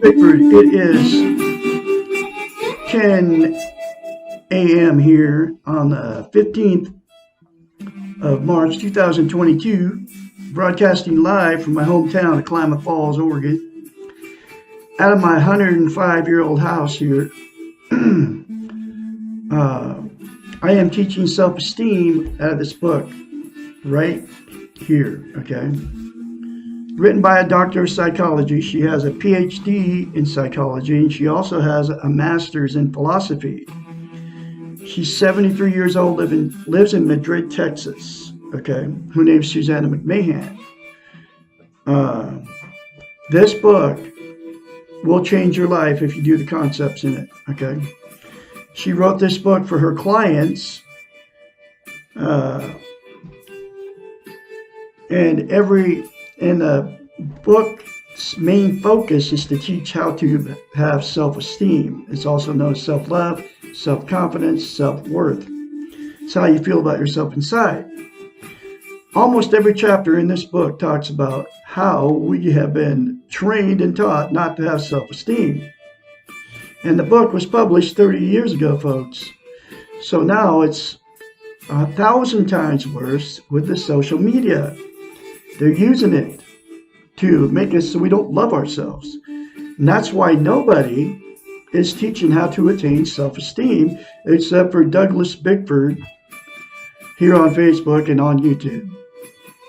Bickford, it is 10 a.m. here on the 15th of March 2022, broadcasting live from my hometown of Klamath Falls, Oregon, out of my 105-year-old house here. I am teaching self-esteem out of this book right here, okay? Written by a doctor of psychology. She has a PhD in psychology, and she also has a master's in philosophy. She's 73 years old, lives in Madrid, Texas, okay? Her name's Susanna McMahon. This book will change your life if you do the concepts in it, okay? She wrote this book for her clients, and the book's main focus is to teach how to have self-esteem. It's also known as self-love, self-confidence, self-worth. It's how you feel about yourself inside. Almost every chapter in this book talks about how we have been trained and taught not to have self-esteem. And the book was published 30 years ago, folks. So now it's 1,000 times worse with the social media. They're using it to make us so we don't love ourselves. And that's why nobody is teaching how to attain self-esteem except for Douglas Bickford here on Facebook and on YouTube.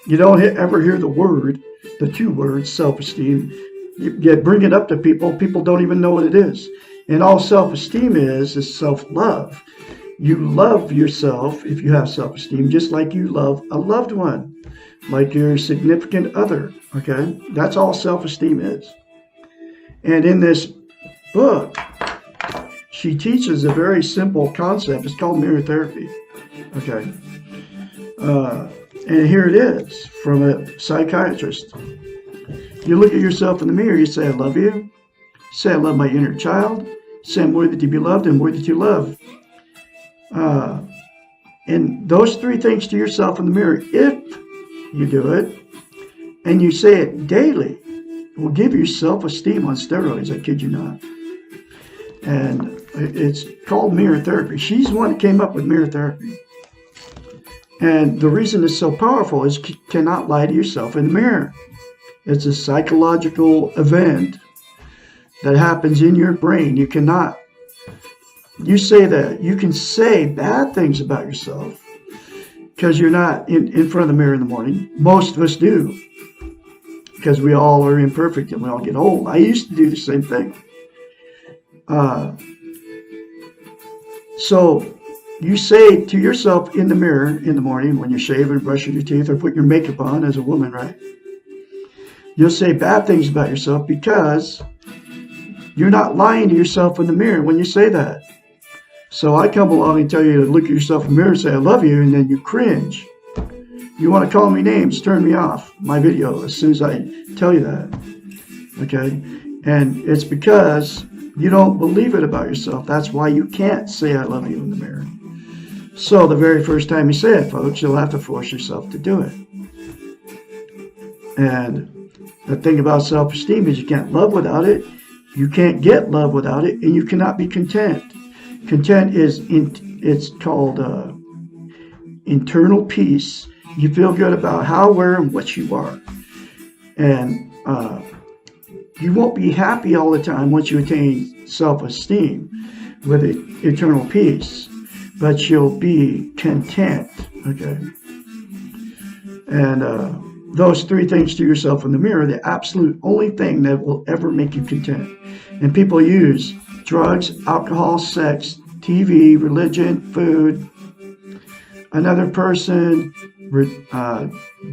You don't ever hear the two words, self-esteem. You bring it up to people, people don't even know what it is. And all self-esteem is self-love. You love yourself if you have self-esteem, just like you love a loved one, like your significant other, okay? That's all self-esteem is. And in this book, she teaches a very simple concept. It's called mirror therapy, okay? And here it is from a psychiatrist. You look at yourself in the mirror, you say, I love you. Say, I love my inner child. Say, I'm worthy to be loved and worthy to love. And those three things to yourself in the mirror, if you do it, and you say it daily, it will give you self-esteem on steroids, I kid you not. And it's called mirror therapy. She's the one that came up with mirror therapy. And the reason it's so powerful is you cannot lie to yourself in the mirror. It's a psychological event that happens in your brain. You cannot. You say that. You can say bad things about yourself because you're not in front of the mirror in the morning. Most of us do because we all are imperfect and we all get old. I used to do the same thing. So you say to yourself in the mirror in the morning when you're shaving, brushing your teeth, or putting your makeup on as a woman, right? You'll say bad things about yourself because you're not lying to yourself in the mirror when you say that. So I come along and tell you to look at yourself in the mirror and say, I love you, and then you cringe. You want to call me names, turn me off my video as soon as I tell you that. Okay? And it's because you don't believe it about yourself. That's why you can't say I love you in the mirror. So the very first time you say it, folks, you'll have to force yourself to do it. And the thing about self-esteem is you can't love without it. You can't get love without it, and you cannot be content. Content is, it's called internal peace. You feel good about how, where, and what you are. And you won't be happy all the time once you attain self-esteem with eternal peace, but you'll be content, okay? And those three things to yourself in the mirror, the absolute only thing that will ever make you content. And people use drugs, alcohol, sex, TV, religion, food, another person,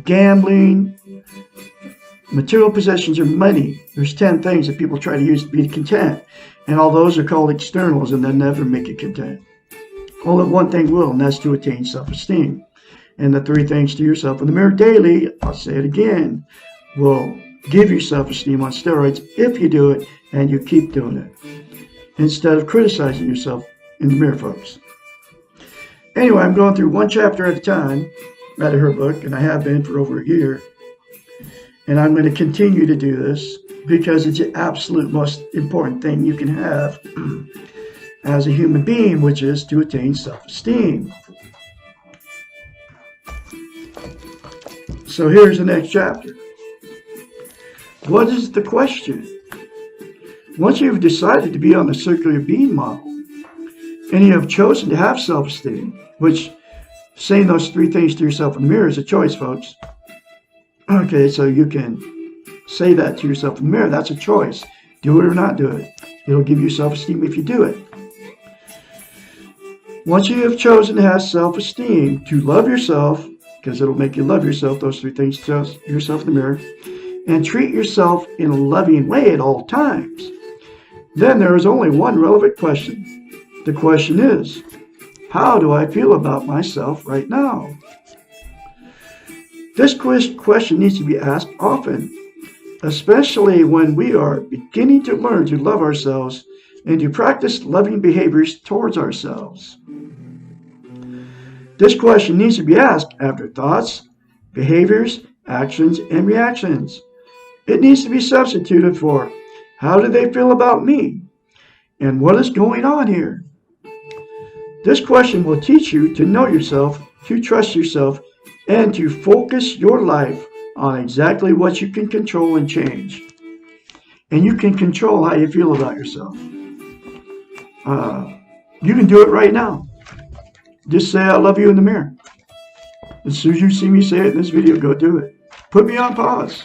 gambling, material possessions, or money. There's 10 things that people try to use to be content. And all those are called externals, and they'll never make you content. Only one thing will, and that's to attain self-esteem. And the three things to yourself in the mirror daily, I'll say it again, will give you self-esteem on steroids if you do it and you keep doing it, instead of criticizing yourself in the mirror, folks. Anyway, I'm going through one chapter at a time out of her book, and I have been for over a year. And I'm going to continue to do this because it's the absolute most important thing you can have as a human being, which is to attain self-esteem. So here's the next chapter. What is the question? Once you've decided to be on the circular being model, and you have chosen to have self-esteem, which saying those three things to yourself in the mirror is a choice, folks. Okay, so you can say that to yourself in the mirror. That's a choice. Do it or not do it. It'll give you self-esteem if you do it. Once you have chosen to have self-esteem, to love yourself, because it'll make you love yourself, those three things to yourself in the mirror, and treat yourself in a loving way at all times, then there is only one relevant question. The question is, how do I feel about myself right now? This question needs to be asked often, especially when we are beginning to learn to love ourselves and to practice loving behaviors towards ourselves. This question needs to be asked after thoughts, behaviors, actions, and reactions. It needs to be substituted for, how do they feel about me? And what is going on here? This question will teach you to know yourself, to trust yourself, and to focus your life on exactly what you can control and change. And you can control how you feel about yourself. You can do it right now. Just say, I love you in the mirror. As soon as you see me say it in this video, go do it. Put me on pause.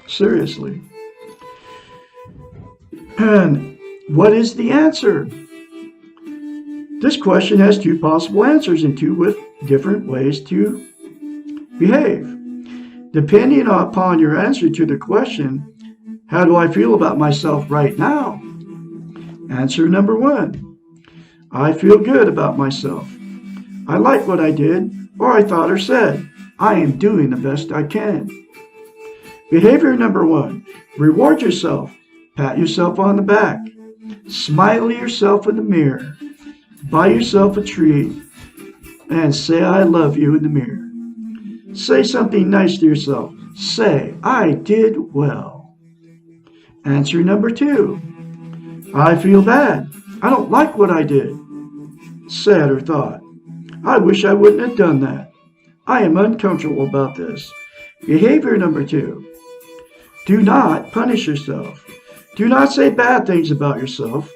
Seriously. And what is the answer? This question has two possible answers and two with different ways to behave. Depending upon your answer to the question, how do I feel about myself right now? Answer number one, I feel good about myself. I like what I did, or I thought or said. I am doing the best I can. Behavior number one, reward yourself. Pat yourself on the back. Smile at yourself in the mirror. Buy yourself a treat. And say, I love you in the mirror. Say something nice to yourself. Say, I did well. Answer number two, I feel bad. I don't like what I did. Said or thought, I wish I wouldn't have done that. I am uncomfortable about this. Behavior number two, do not punish yourself. Do not say bad things about yourself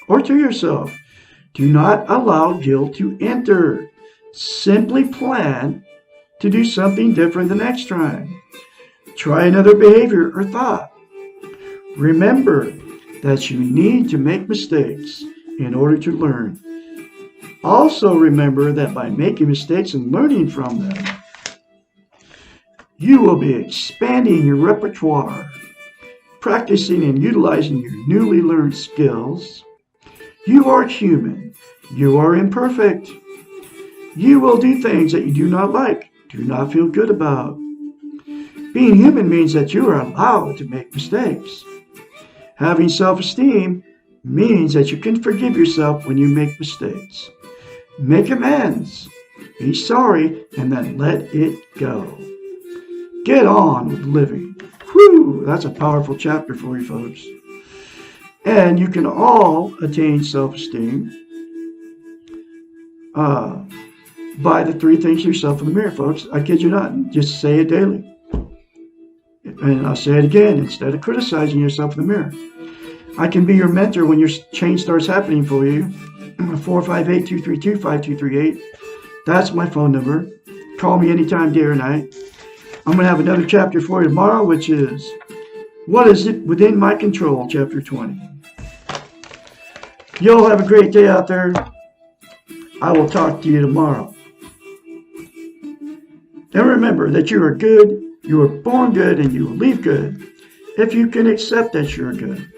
or to yourself. Do not allow guilt to enter. Simply plan to do something different the next time. Try another behavior or thought. Remember that you need to make mistakes in order to learn. Also remember that by making mistakes and learning from them, you will be expanding your repertoire, practicing and utilizing your newly learned skills. You are human. You are imperfect. You will do things that you do not like, do not feel good about. Being human means that you are allowed to make mistakes. Having self-esteem means that you can forgive yourself when you make mistakes. Make amends. Be sorry and then let it go. Get on with living. Whew, that's a powerful chapter for you folks. And you can all attain self-esteem by the three things to yourself in the mirror, folks. I kid you not. Just say it daily. And I'll say it again instead of criticizing yourself in the mirror. I can be your mentor when your change starts happening for you. 458-232-5238. That's my phone number. Call me anytime, day or night. I'm going to have another chapter for you tomorrow, which is What is it within my control, chapter 20. You all have a great day out there. I will talk to you tomorrow. And remember that you are good, you were born good, and you will leave good if you can accept that you're good.